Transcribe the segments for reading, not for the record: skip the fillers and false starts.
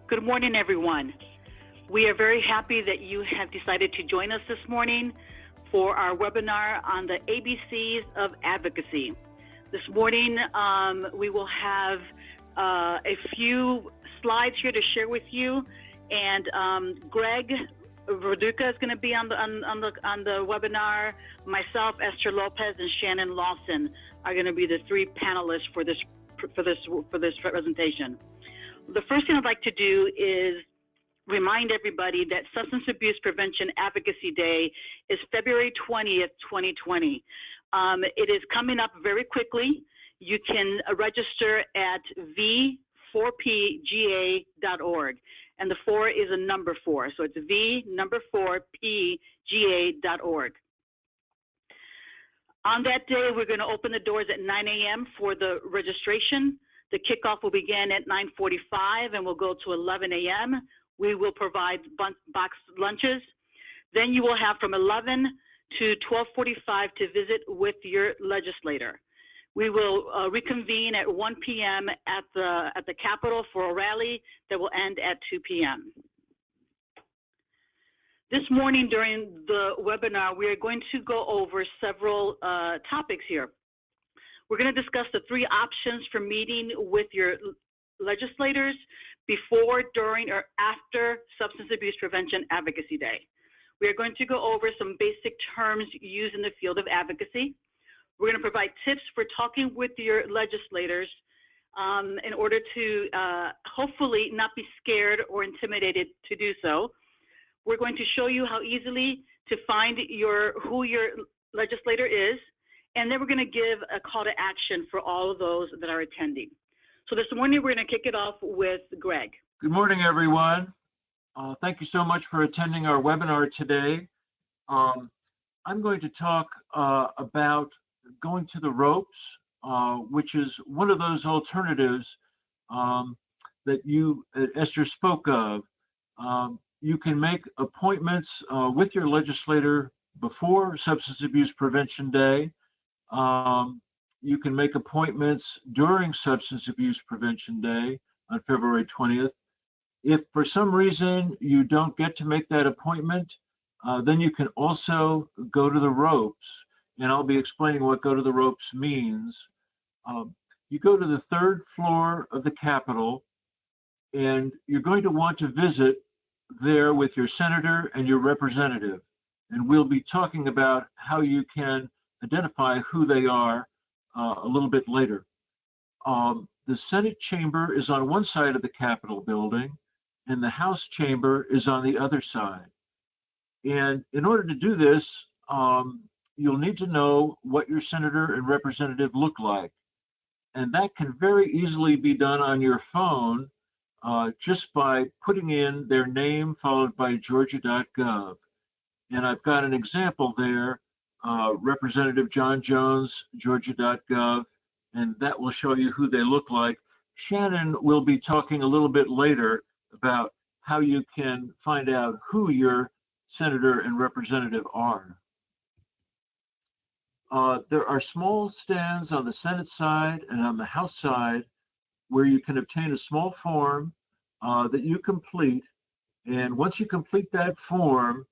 Good morning, everyone. We are very happy that you have decided to join us this morning for our webinar on the ABCs of Advocacy. This morning, we will have a few slides here to share with you, and Gregg, Raduka is going to be on the webinar. Myself, Ester, Lopez, and Shannon, Lawson are going to be the three panelists for this presentation. The first thing I'd like to do is remind everybody that Substance Abuse Prevention Advocacy Day is February 20th, 2020. It is coming up very quickly. You can register at v4pga.org, and the 4 is a number 4, so it's v4pga.org. On that day, we're going to open the doors at 9 a.m. for the registration. The kickoff will begin at 9:45 and will go to 11 a.m. We will provide boxed lunches. Then you will have from 11 to 12:45 to visit with your legislator. We will reconvene at 1 p.m. at the Capitol for a rally that will end at 2 p.m. This morning during the webinar, we are going to go over several topics here. We're going to discuss the 3 options for meeting with your legislators before, during, or after Substance Abuse Prevention Advocacy Day. We are going to go over some basic terms used in the field of advocacy. We're going to provide tips for talking with your legislators in order to hopefully not be scared or intimidated to do so. We're going to show you how easily to find who your legislator is, and then we're going to give a call to action for all of those that are attending. So this morning, we're going to kick it off with Gregg. Good morning, everyone. Thank you so much for attending our webinar today. I'm going to talk about going to the ropes, which is one of those alternatives that Esther spoke of. You can make appointments with your legislator before Substance Abuse Prevention Day. You can make appointments during Substance Abuse Prevention Day on February 20th. If for some reason you don't get to make that appointment, then you can also go to the ropes, and I'll be explaining what go to the ropes means. You go to the 3rd floor of the Capitol, and you're going to want to visit there with your senator and your representative, and we'll be talking about how you can identify who they are a little bit later. The Senate chamber is on one side of the Capitol building, and the House chamber is on the other side. And in order to do this, you'll need to know what your senator and representative look like. And that can very easily be done on your phone just by putting in their name followed by georgia.gov. And I've got an example there. Representative John Jones, georgia.gov, and that will show you who they look like. Shannon will be talking a little bit later about how you can find out who your senator and representative are. There are small stands on the Senate side and on the House side where you can obtain a small form that you complete, and once you complete that form,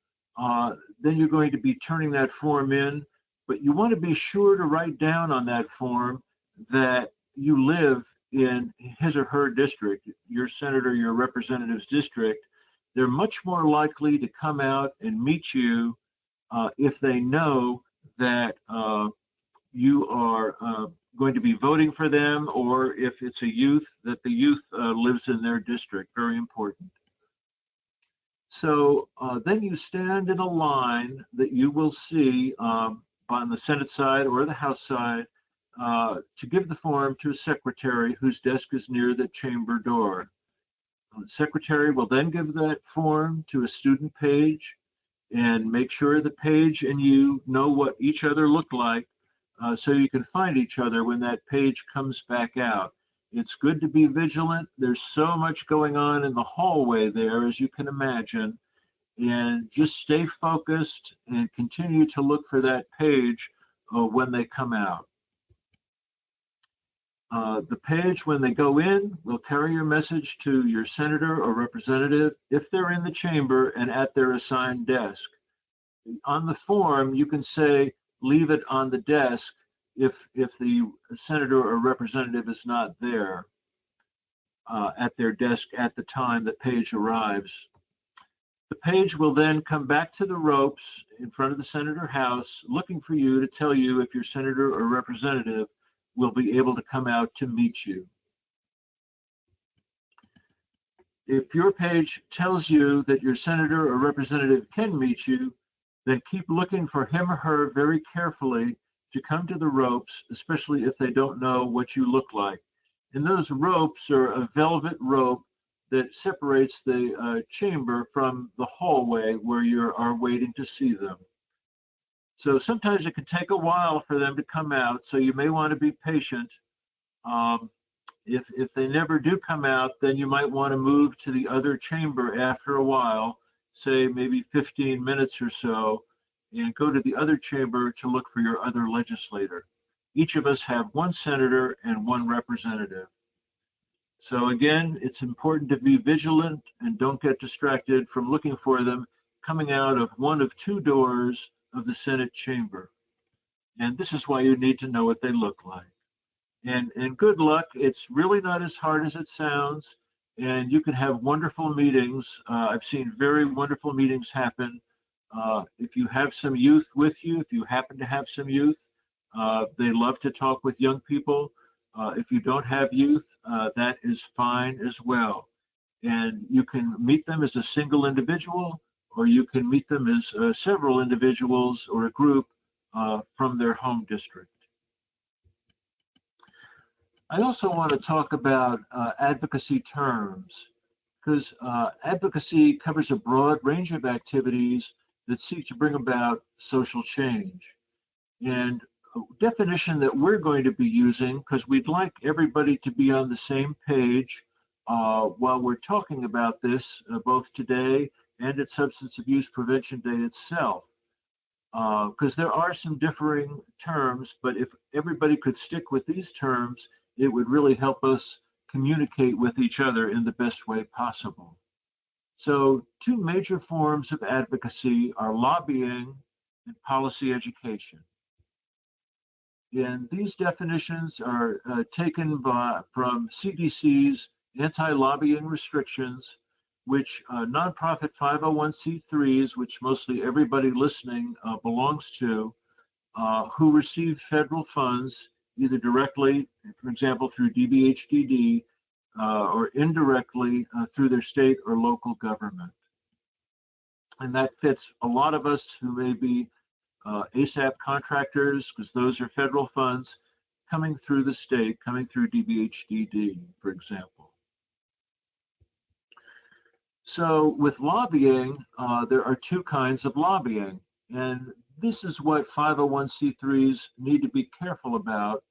then you're going to be turning that form in, but you want to be sure to write down on that form that you live in his or her district, your senator, your representative's district. They're much more likely to come out and meet you if they know that you are going to be voting for them, or if it's a youth, that the youth lives in their district. Very important. So then you stand in a line that you will see on the Senate side or the House side to give the form to a secretary whose desk is near the chamber door. The secretary will then give that form to a student page and make sure the page and you know what each other look like so you can find each other when that page comes back out. It's good to be vigilant. There's so much going on in the hallway there, as you can imagine, and just stay focused and continue to look for that page when they come out. The page, when they go in, will carry your message to your senator or representative if they're in the chamber and at their assigned desk. On the form, you can say, leave it on the desk if the senator or representative is not there at their desk at the time the page arrives. The page will then come back to the ropes in front of the Senate or House, looking for you to tell you if your senator or representative will be able to come out to meet you. If your page tells you that your senator or representative can meet you, then keep looking for him or her very carefully to come to the ropes, especially if they don't know what you look like. And those ropes are a velvet rope that separates the chamber from the hallway where you are waiting to see them. So sometimes it can take a while for them to come out, so you may want to be patient. If they never do come out, then you might want to move to the other chamber after a while, say maybe 15 minutes or so, and go to the other chamber to look for your other legislator. Each of us have one senator and one representative. So again, it's important to be vigilant and don't get distracted from looking for them coming out of one of two doors of the Senate chamber. And this is why you need to know what they look like. And good luck. It's really not as hard as it sounds, and you can have wonderful meetings. I've seen very wonderful meetings happen. If you have some youth with you, if you happen to have some youth, they love to talk with young people. If you don't have youth, that is fine as well. And you can meet them as a single individual, or you can meet them as several individuals or a group from their home district. I also want to talk about advocacy terms, because advocacy covers a broad range of activities that seek to bring about social change. And a definition that we're going to be using, because we'd like everybody to be on the same page while we're talking about this, both today and at Substance Abuse Prevention Day itself, because there are some differing terms, but if everybody could stick with these terms, it would really help us communicate with each other in the best way possible. So two major forms of advocacy are lobbying and policy education. And these definitions are taken from CDC's anti-lobbying restrictions, which nonprofit 501c3s, which mostly everybody listening belongs to, who receive federal funds either directly, for example, through DBHDD, or indirectly through their state or local government. And that fits a lot of us who may be ASAP contractors, because those are federal funds coming through the state, coming through DBHDD, for example. So with lobbying, there are two kinds of lobbying. And this is what 501c3s need to be careful about,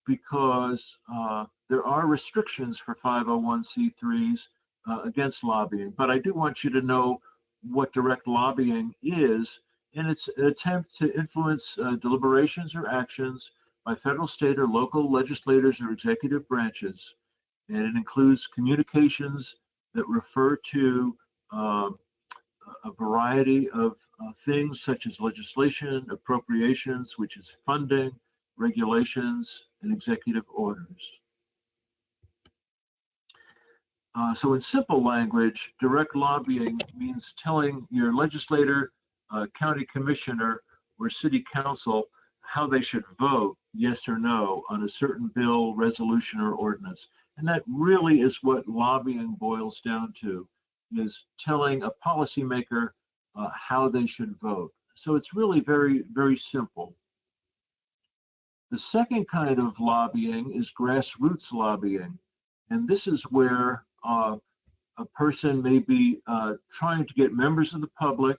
because there are restrictions for 501c3s against lobbying. But I do want you to know what direct lobbying is, and it's an attempt to influence deliberations or actions by federal, state, or local legislators or executive branches. And it includes communications that refer to a variety of things such as legislation, appropriations, which is funding, regulations, and executive orders. So in simple language, direct lobbying means telling your legislator, county commissioner, or city council how they should vote, yes or no, on a certain bill, resolution, or ordinance. And that really is what lobbying boils down to, is telling a policymaker how they should vote. So it's really very, very simple. The second kind of lobbying is grassroots lobbying. And this is where a person may be trying to get members of the public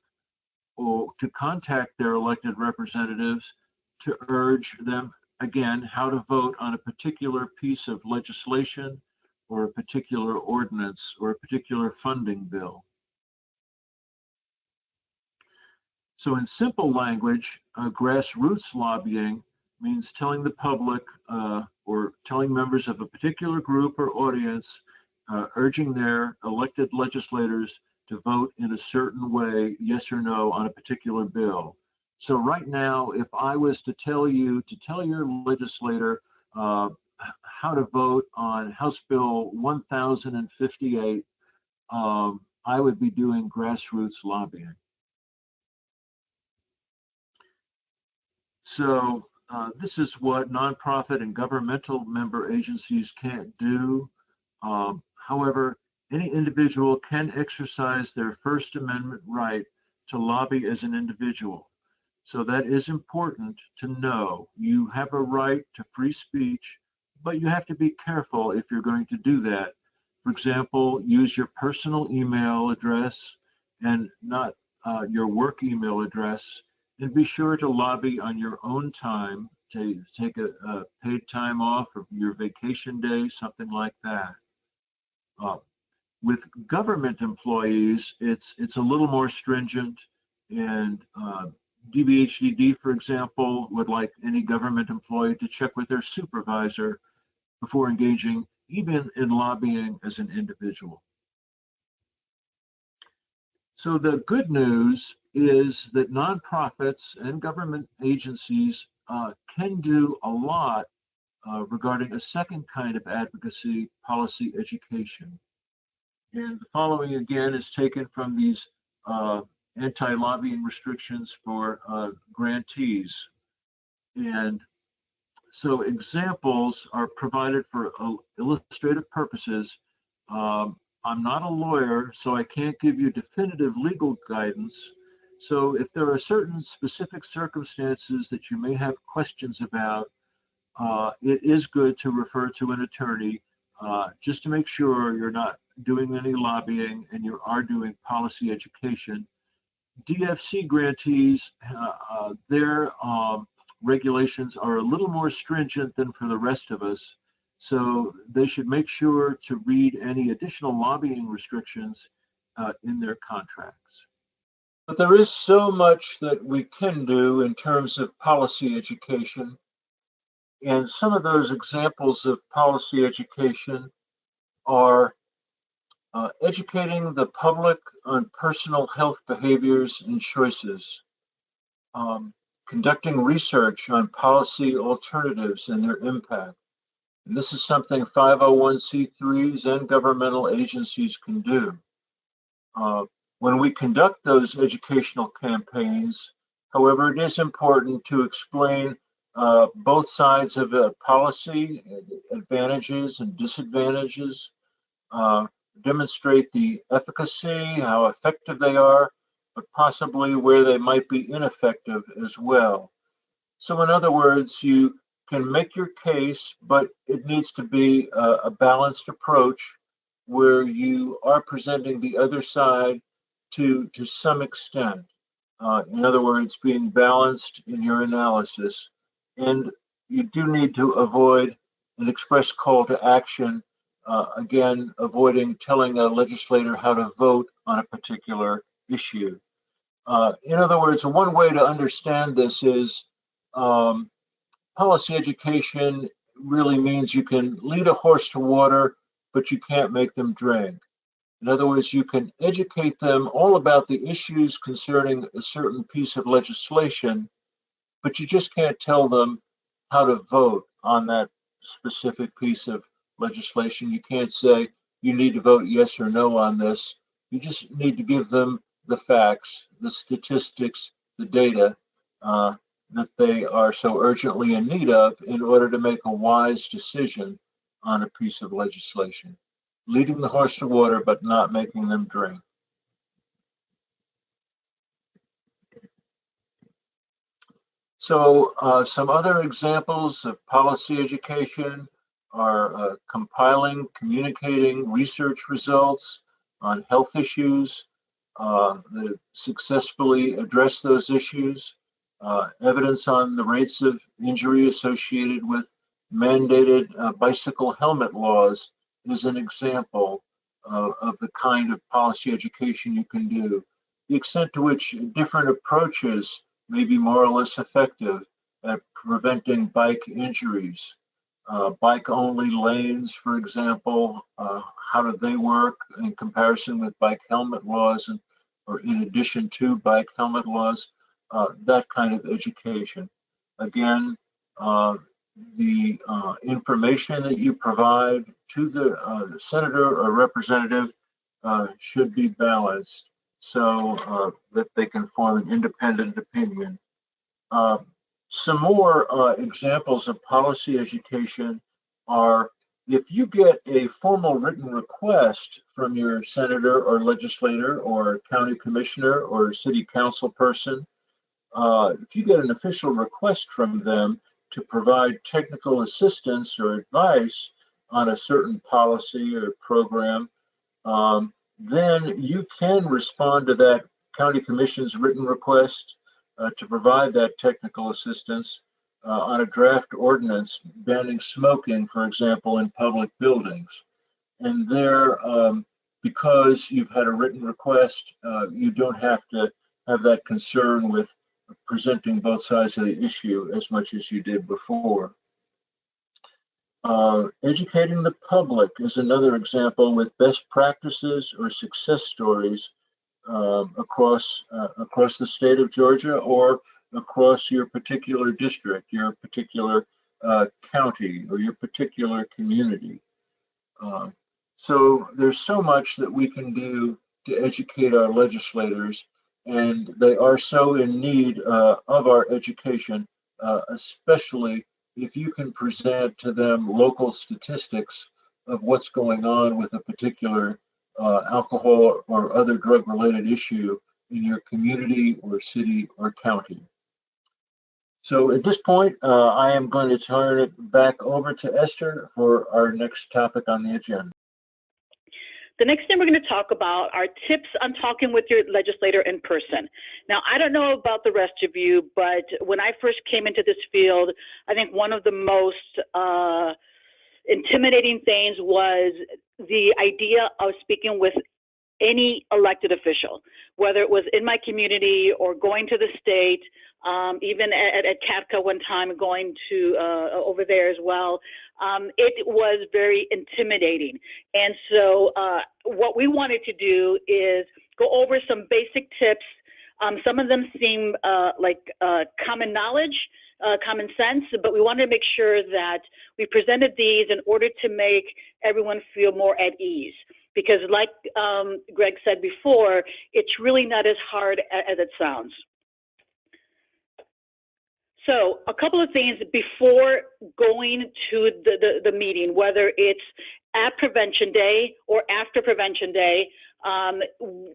or to contact their elected representatives to urge them, again, how to vote on a particular piece of legislation or a particular ordinance or a particular funding bill. So in simple language, grassroots lobbying means telling the public or telling members of a particular group or audience, urging their elected legislators to vote in a certain way, yes or no, on a particular bill. So right now, if I was to tell you to tell your legislator how to vote on House Bill 1058, I would be doing grassroots lobbying. So this is what nonprofit and governmental member agencies can't do. However, any individual can exercise their First Amendment right to lobby as an individual. So that is important to know. You have a right to free speech, but you have to be careful if you're going to do that. For example, use your personal email address and not your work email address, and be sure to lobby on your own time, to take a paid time off of your vacation day, something like that. With government employees, it's a little more stringent, and DBHDD, for example, would like any government employee to check with their supervisor before engaging even in lobbying as an individual. So the good news is that nonprofits and government agencies can do a lot regarding a second kind of advocacy, policy education. And the following again is taken from these anti-lobbying restrictions for grantees. And so examples are provided for illustrative purposes. I'm not a lawyer, so I can't give you definitive legal guidance. So if there are certain specific circumstances that you may have questions about, it is good to refer to an attorney just to make sure you're not doing any lobbying and you are doing policy education. DFC grantees, their regulations are a little more stringent than for the rest of us, so they should make sure to read any additional lobbying restrictions in their contracts. But there is so much that we can do in terms of policy education. And some of those examples of policy education are educating the public on personal health behaviors and choices, conducting research on policy alternatives and their impact. And this is something 501c3s and governmental agencies can do. When we conduct those educational campaigns, however, it is important to explain both sides of the policy, advantages and disadvantages, demonstrate the efficacy, how effective they are, but possibly where they might be ineffective as well. So in other words, you can make your case, but it needs to be a balanced approach where you are presenting the other side to some extent. In other words, being balanced in your analysis. And you do need to avoid an express call to action, again, avoiding telling a legislator how to vote on a particular issue. In other words, one way to understand this is policy education really means you can lead a horse to water, but you can't make them drink. In other words, you can educate them all about the issues concerning a certain piece of legislation, but you just can't tell them how to vote on that specific piece of legislation. You can't say you need to vote yes or no on this. You just need to give them the facts, the statistics, the data that they are so urgently in need of in order to make a wise decision on a piece of legislation. Leading the horse to water, but not making them drink. So some other examples of policy education are compiling, communicating research results on health issues that successfully address those issues, evidence on the rates of injury associated with mandated bicycle helmet laws is an example of the kind of policy education you can do. the extent to which different approaches may be more or less effective at preventing bike injuries. Bike-only lanes, for example, how do they work in comparison with bike helmet laws or in addition to bike helmet laws? That kind of education. Again, the information that you provide to the senator or representative should be balanced so that they can form an independent opinion. Some more examples of policy education are if you get a formal written request from your senator or legislator or county commissioner or city council person, if you get an official request from them to provide technical assistance or advice on a certain policy or program, then you can respond to that county commission's written request to provide that technical assistance on a draft ordinance banning smoking, for example, in public buildings. And there, because you've had a written request, you don't have to have that concern with presenting both sides of the issue as much as you did before. Educating the public is another example with best practices or success stories across the state of Georgia or across your particular district, your particular county, or your particular community. So there's so much that we can do to educate our legislators, and they are so in need of our education, especially if you can present to them local statistics of what's going on with a particular alcohol or other drug-related issue in your community or city or county. So at this point, I am going to turn it back over to Esther for our next topic on the agenda. The next thing we're going to talk about are tips on talking with your legislator in person. Now, I don't know about the rest of you, but when I first came into this field, I think one of the most intimidating things was the idea of speaking with any elected official, whether it was in my community or going to the state, even at CATCA one time, going to over there as well. It was very intimidating. And so what we wanted to do is go over some basic tips. Some of them seem like common knowledge, common sense, but we wanted to make sure that we presented these in order to make everyone feel more at ease. Because like Gregg said before, it's really not as hard as it sounds. So a couple of things before going to the meeting, whether it's at Prevention Day or after Prevention Day,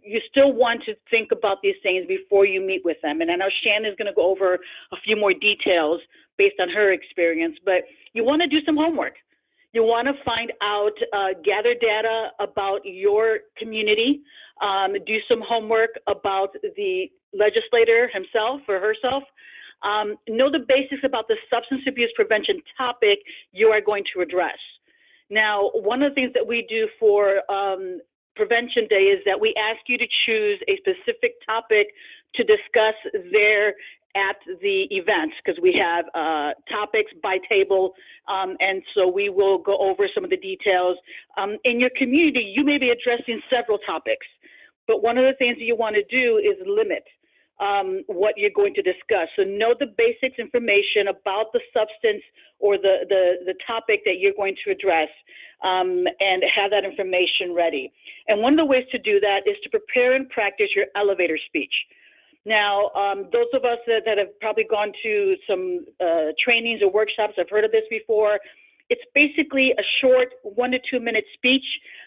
you still want to think about these things before you meet with them. And I know Shannon is going to go over a few more details based on her experience, but you want to do some homework. You want to find out, gather data about your community, do some homework about the legislator himself or herself, know the basics about the substance abuse prevention topic you are going to address. Now, one of the things that we do for Prevention Day is that we ask you to choose a specific topic to discuss there at the events, because we have topics by table, and so we will go over some of the details. In your community, you may be addressing several topics, but one of the things that you want to do is limit what you're going to discuss. So know the basics information about the substance or the topic that you're going to address, and have that information ready. And one of the ways to do that is to prepare and practice your elevator speech. Now, those of us that have probably gone to some trainings or workshops have heard of this before. It's basically a short 1 to 2 minute speech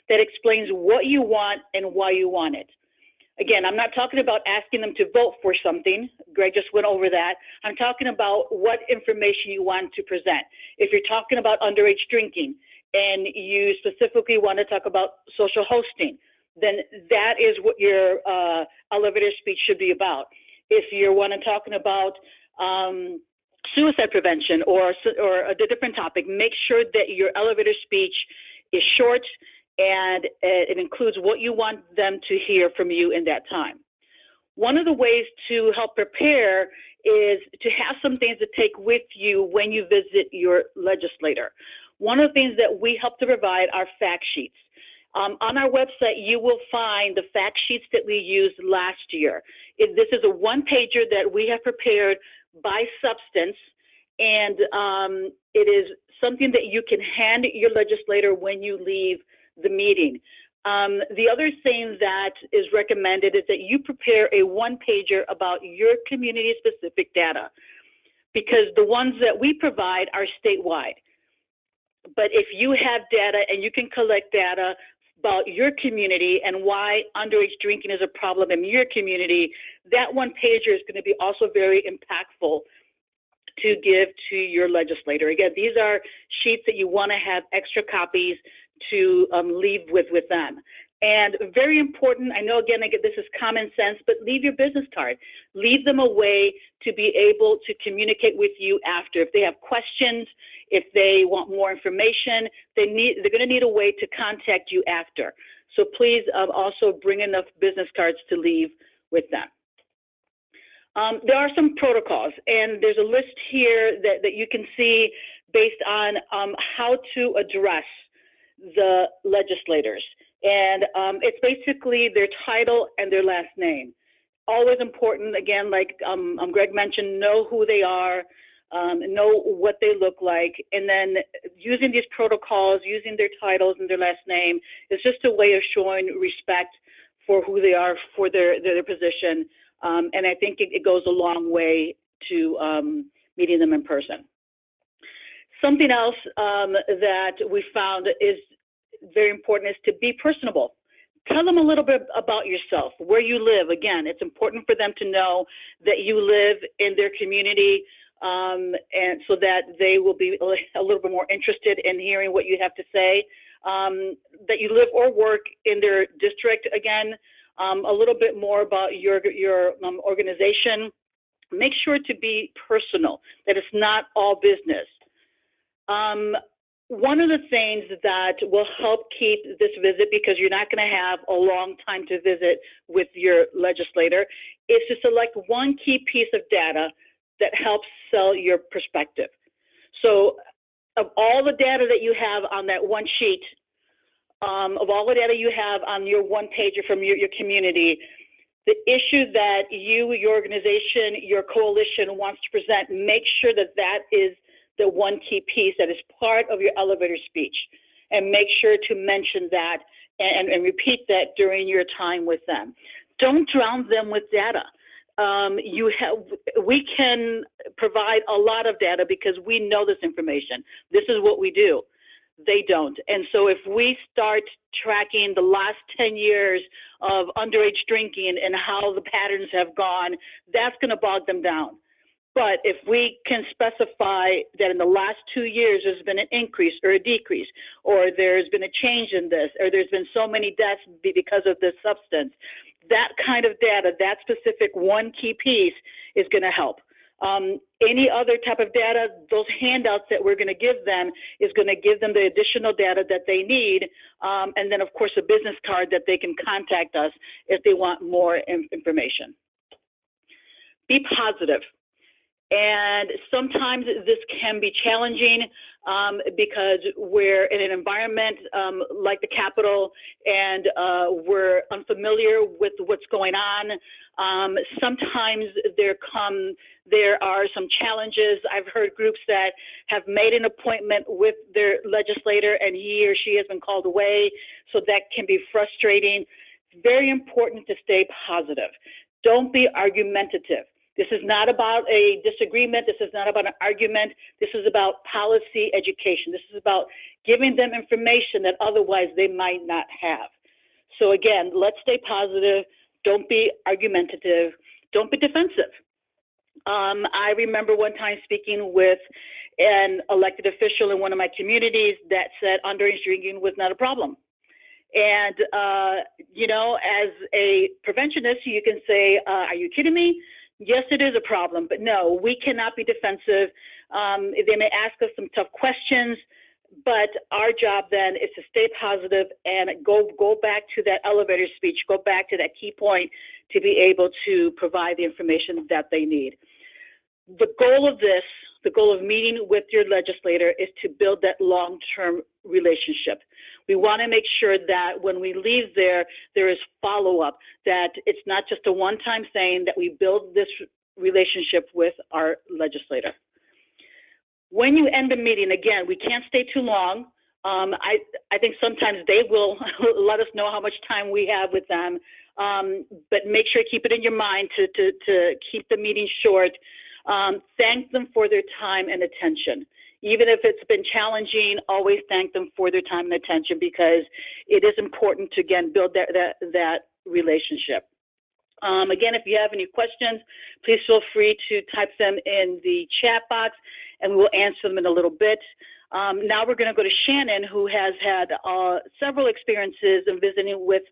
that explains what you want and why you want it. Again, I'm not talking about asking them to vote for something. Gregg just went over that. I'm talking about what information you want to present. If you're talking about underage drinking and you specifically want to talk about social hosting, then that is what your elevator speech should be about. If you want to talking about suicide prevention or a different topic, make sure that your elevator speech is short and it includes what you want them to hear from you in that time. One of the ways to help prepare is to have some things to take with you when you visit your legislator. One of the things that we help to provide are fact sheets. On our website, you will find the fact sheets that we used last year. This is a one-pager that we have prepared by substance, and it is something that you can hand your legislator when you leave the meeting. The other thing that is recommended is that you prepare a one-pager about your community-specific data, because the ones that we provide are statewide. But if you have data and you can collect data about your community and why underage drinking is a problem in your community, that one-pager is going to be also very impactful to give to your legislator. Again, these are sheets that you want to have extra copies to leave with them. And very important, I know again, this is common sense, but leave your business card. Leave them a way to be able to communicate with you after. If they have questions, if they want more information, they're going to need a way to contact you after. So please also bring enough business cards to leave with them. There are some protocols, and there's a list here that you can see based on how to address the legislators. And it's basically their title and their last name. Always important, again, like Gregg mentioned, know who they are, know what they look like, and then using these protocols, using their titles and their last name is just a way of showing respect for who they are, for their position. And I think it goes a long way to meeting them in person. Something else that we found is very important is to be personable. Tell them a little bit about yourself, where you live. Again, it's important for them to know that you live in their community, and so that they will be a little bit more interested in hearing what you have to say. That you live or work in their district. Again, a little bit more about your organization. Make sure to be personal, that it's not all business. One of the things that will help keep this visit, because you're not going to have a long time to visit with your legislator, is to select one key piece of data that helps sell your perspective. So of all the data that you have on that one sheet, of all the data you have on your one pager from your community, the issue that you, your organization, your coalition wants to present, make sure that that is the one key piece that is part of your elevator speech, and make sure to mention that and repeat that during your time with them. Don't drown them with data. We can provide a lot of data because we know this information. This is what we do. They don't. And so if we start tracking the last 10 years of underage drinking and how the patterns have gone, that's going to bog them down. But if we can specify that in the last 2 years there's been an increase or a decrease, or there's been a change in this, or there's been so many deaths because of this substance, that kind of data, that specific one key piece is going to help. Any other type of data, those handouts that we're going to give them is going to give them the additional data that they need, and then of course a business card that they can contact us if they want more information. Be positive. And sometimes this can be challenging because we're in an environment like the Capitol, and we're unfamiliar with what's going on. Sometimes there are some challenges. I've heard groups that have made an appointment with their legislator and he or she has been called away, so that can be frustrating. It's very important to stay positive. Don't be argumentative. This is not about a disagreement. This is not about an argument. This is about policy education. This is about giving them information that otherwise they might not have. So again, let's stay positive. Don't be argumentative. Don't be defensive. I remember one time speaking with an elected official in one of my communities that said underage drinking was not a problem. And, you know, as a preventionist, you can say, are you kidding me? Yes, it is a problem, but no, we cannot be defensive. They may ask us some tough questions, But our job then is to stay positive and go back to that elevator speech, go back to that key point to be able to provide the information that they need. The goal of this, the goal of meeting with your legislator, is to build that long-term relationship. We want to make sure that when we leave there, there is follow-up, that it's not just a one-time thing, that we build this relationship with our legislator. When you end the meeting, again, we can't stay too long. I think sometimes they will let us know how much time we have with them, but make sure to keep it in your mind to keep the meeting short. Thank them for their time and attention. Even if it's been challenging, always thank them for their time and attention, because it is important to, again, build that relationship. Again, if you have any questions, please feel free to type them in the chat box, and we'll answer them in a little bit. Now we're going to go to Shannon, who has had several experiences in visiting with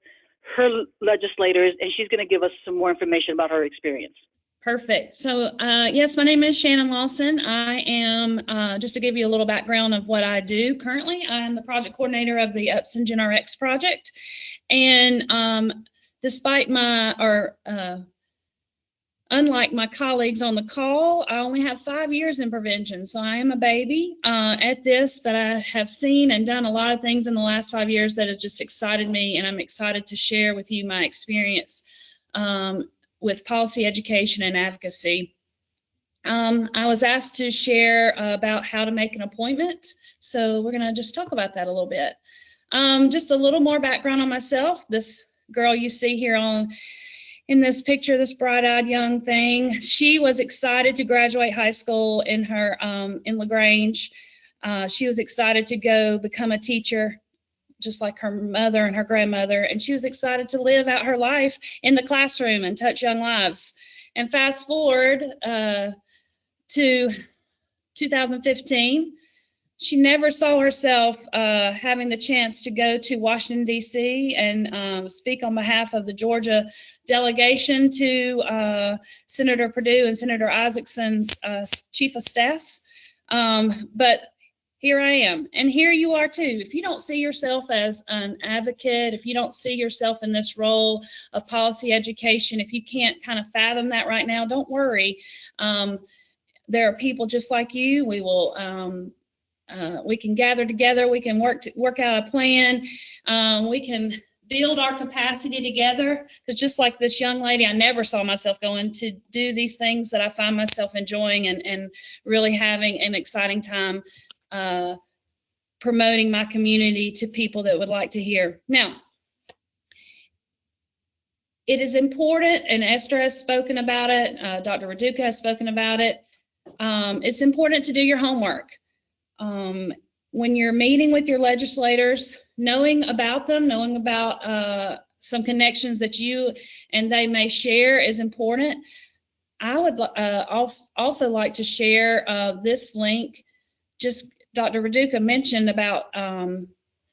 her legislators, and she's going to give us some more information about her experience. Perfect. So, yes, my name is Shannon Lawson. I am, just to give you a little background of what I do currently, I'm the project coordinator of the Upson GenRx project. And despite unlike my colleagues on the call, I only have 5 years in prevention. So I am a baby at this, but I have seen and done a lot of things in the last 5 years that have just excited me. And I'm excited to share with you my experience with policy education and advocacy. I was asked to share about how to make an appointment. So we're gonna just talk about that a little bit. Just a little more background on myself. This girl you see here in this picture, this bright-eyed young thing, she was excited to graduate high school in LaGrange. She was excited to go become a teacher, just like her mother and her grandmother, and she was excited to live out her life in the classroom and touch young lives. And fast forward to 2015, she never saw herself having the chance to go to Washington, D.C. and speak on behalf of the Georgia delegation to Senator Perdue and Senator Isaacson's chief of staffs. But here I am, and here you are too. If you don't see yourself as an advocate, if you don't see yourself in this role of policy education, if you can't kind of fathom that right now, don't worry. There are people just like you. We will. We can gather together. We can work out a plan. We can build our capacity together. Because just like this young lady, I never saw myself going to do these things that I find myself enjoying and really having an exciting time promoting my community to people that would like to hear. Now, it is important, and Esther has spoken about it, Dr. Raduka has spoken about it. It's important to do your homework. When you're meeting with your legislators, knowing about them, knowing about some connections that you and they may share is important. I would also like to share this link. Just Dr. Raduka mentioned about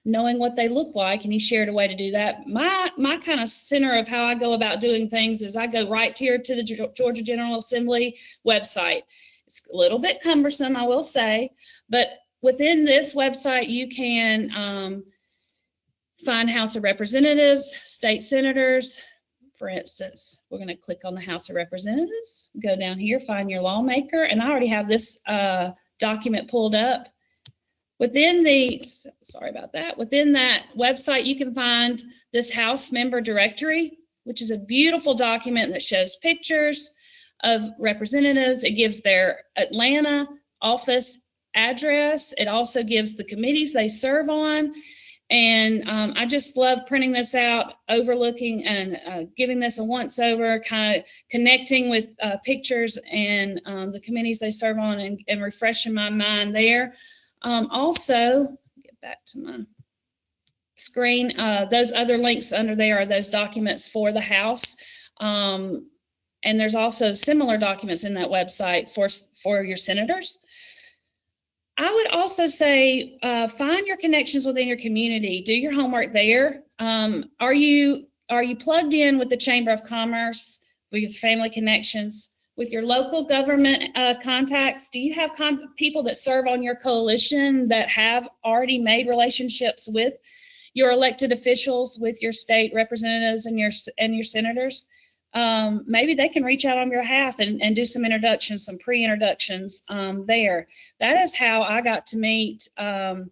knowing what they look like, and he shared a way to do that. My kind of center of how I go about doing things is I go right here to the Georgia General Assembly website. It's a little bit cumbersome, I will say, but within this website, you can find House of Representatives, state senators. For instance, we're going to click on the House of Representatives, go down here, find your lawmaker, and I already have this document pulled up. Within within that website, you can find this House member directory, which is a beautiful document that shows pictures of representatives. It gives their Atlanta office address. It also gives the committees they serve on. And I just love printing this out, overlooking and giving this a once over, kind of connecting with pictures and the committees they serve on and refreshing my mind there. Also, get back to my screen. Those other links under there are those documents for the House. And there's also similar documents in that website for your senators. I would also say find your connections within your community. Do your homework there. Are you plugged in with the Chamber of Commerce, with your family connections, with your local government contacts. Do you have people that serve on your coalition that have already made relationships with your elected officials, with your state representatives and your senators? Maybe they can reach out on your behalf and do some introductions, some pre-introductions there. That is how I got to meet for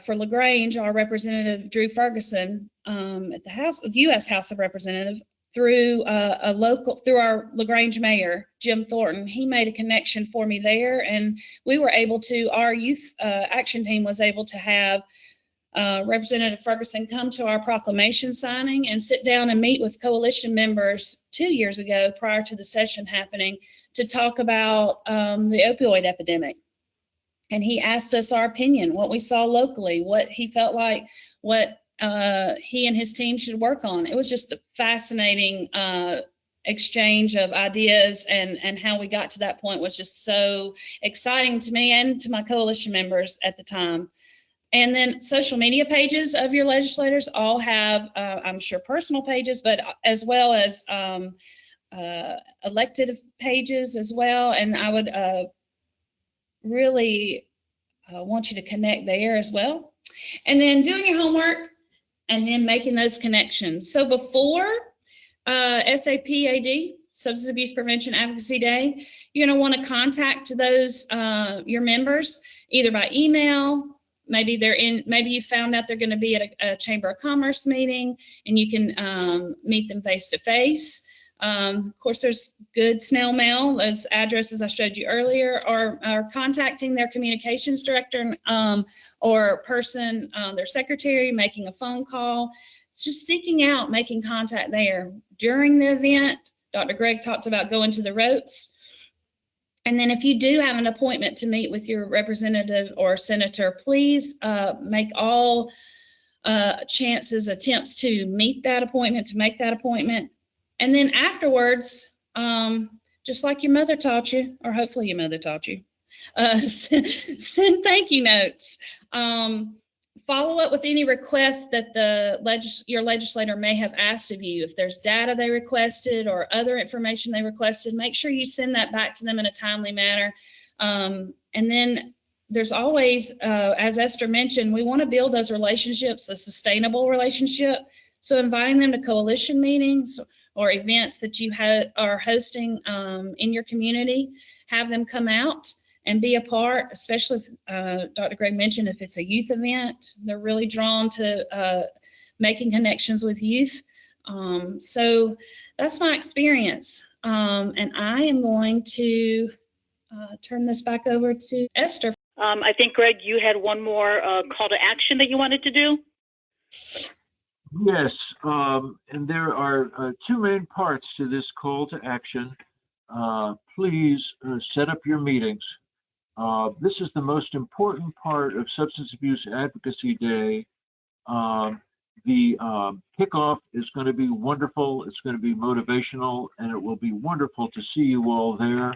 LaGrange, our Representative Drew Ferguson at the U.S. House of Representatives through through our LaGrange mayor, Jim Thornton. He made a connection for me there, and we were able to, our youth action team was able to have Representative Ferguson come to our proclamation signing and sit down and meet with coalition members 2 years ago prior to the session happening to talk about the opioid epidemic. And he asked us our opinion, what we saw locally, what he felt like, what he and his team should work on. It was just a fascinating exchange of ideas, and how we got to that point was just so exciting to me and to my coalition members at the time. And then social media pages of your legislators all have, I'm sure, personal pages, but as well as elected pages as well. And I would really want you to connect there as well. And then doing your homework and then making those connections. So before SAPAD, Substance Abuse Prevention Advocacy Day, you're going to want to contact those your members either by email. Maybe you found out they're going to be at a Chamber of Commerce meeting, and you can meet them face to face. Of course, there's good snail mail. Those addresses I showed you earlier, or contacting their communications director or person, their secretary, making a phone call. It's just seeking out, making contact there. During the event, Dr. Gregg talked about going to the ropes. And then if you do have an appointment to meet with your representative or senator, please make all attempts to meet that appointment, to make that appointment. And then afterwards, just like your mother taught you, or hopefully your mother taught you, send thank you notes. Follow up with any requests that your legislator may have asked of you. If there's data they requested or other information they requested, make sure you send that back to them in a timely manner. And then there's always, as Esther mentioned, we want to build those relationships, a sustainable relationship. So inviting them to coalition meetings or events that you are hosting in your community, have them come out and be a part, especially if Dr. Gregg mentioned, if it's a youth event, they're really drawn to making connections with youth. So that's my experience. And I am going to turn this back over to Esther. I think, Gregg, you had one more call to action that you wanted to do. Yes, and there are two main parts to this call to action. Please set up your meetings. This is the most important part of Substance Abuse Advocacy Day. The kickoff is going to be wonderful. It's going to be motivational, and it will be wonderful to see you all there.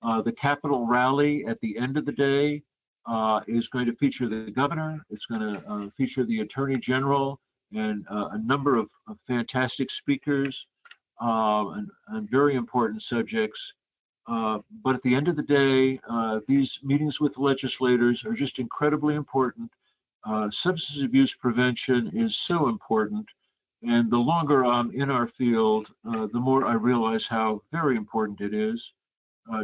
The Capitol rally at the end of the day is going to feature the governor. It's going to feature the attorney general and a number of fantastic speakers and very important subjects. But at the end of the day, these meetings with legislators are just incredibly important. Substance abuse prevention is so important. And the longer I'm in our field, the more I realize how very important it is.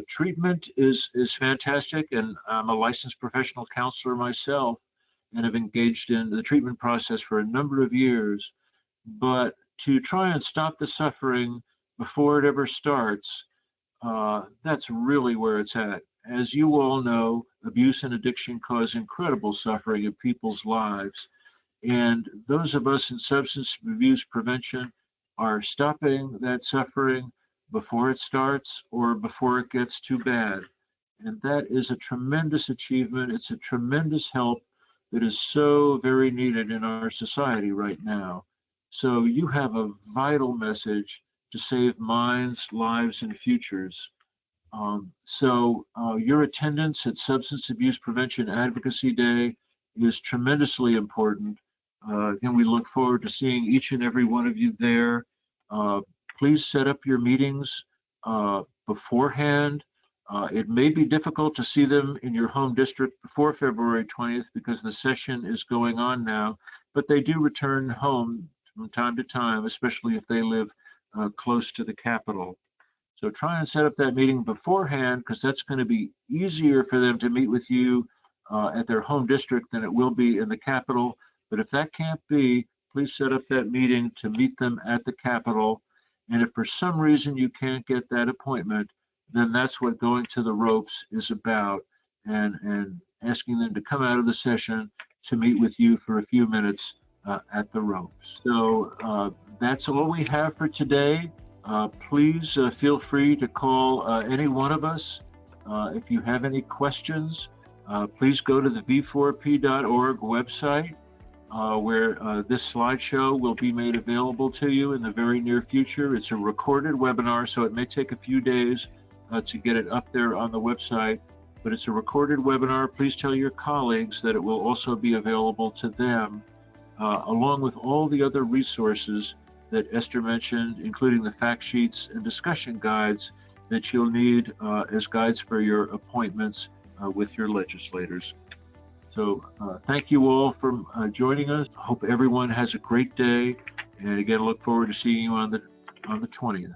Treatment is fantastic, and I'm a licensed professional counselor myself and have engaged in the treatment process for a number of years. But to try and stop the suffering before it ever starts, that's really where it's at. As you all know, abuse and addiction cause incredible suffering in people's lives. And those of us in substance abuse prevention are stopping that suffering before it starts or before it gets too bad. And that is a tremendous achievement. It's a tremendous help that is so very needed in our society right now. So you have a vital message to save minds, lives, and futures. So your attendance at Substance Abuse Prevention Advocacy Day is tremendously important. And we look forward to seeing each and every one of you there. Please set up your meetings. beforehand. It may be difficult to see them in your home district before February 20th because the session is going on now, but they do return home from time to time, especially if they live close to the Capitol. So try and set up that meeting beforehand because that's going to be easier for them to meet with you at their home district than it will be in the Capitol. But if that can't be, please set up that meeting to meet them at the Capitol. And if for some reason you can't get that appointment, then that's what going to the ropes is about, and asking them to come out of the session to meet with you for a few minutes at the ropes. So that's all we have for today. Please feel free to call any one of us. If you have any questions, please go to the v4p.org website where this slideshow will be made available to you in the very near future. It's a recorded webinar, so it may take a few days to get it up there on the website, but it's a recorded webinar. Please tell your colleagues that it will also be available to them, along with all the other resources that Esther mentioned, including the fact sheets and discussion guides that you'll need as guides for your appointments with your legislators. So thank you all for joining us. Hope everyone has a great day. And again, look forward to seeing you on the 20th.